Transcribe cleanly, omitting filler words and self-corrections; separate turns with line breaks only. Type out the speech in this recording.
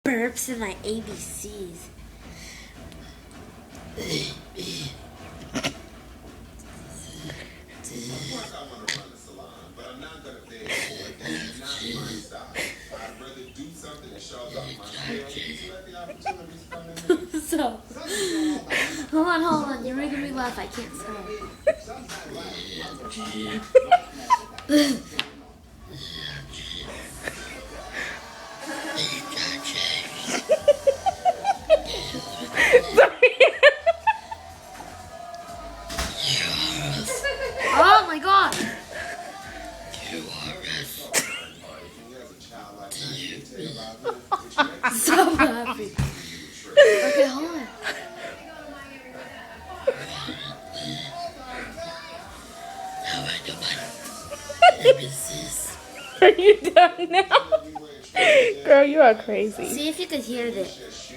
burps and my ABCs.
Of course I want to run the salon, but I'm not going to pay for it. That's not my style. I'd rather do something that shows off my skills and let the opportunities come in.
So, hold on. You're making me laugh. I can't stop. Oh my god! Stop laughing. Okay, hold on.
Are you done now? Girl, you are crazy.
See if you could hear this.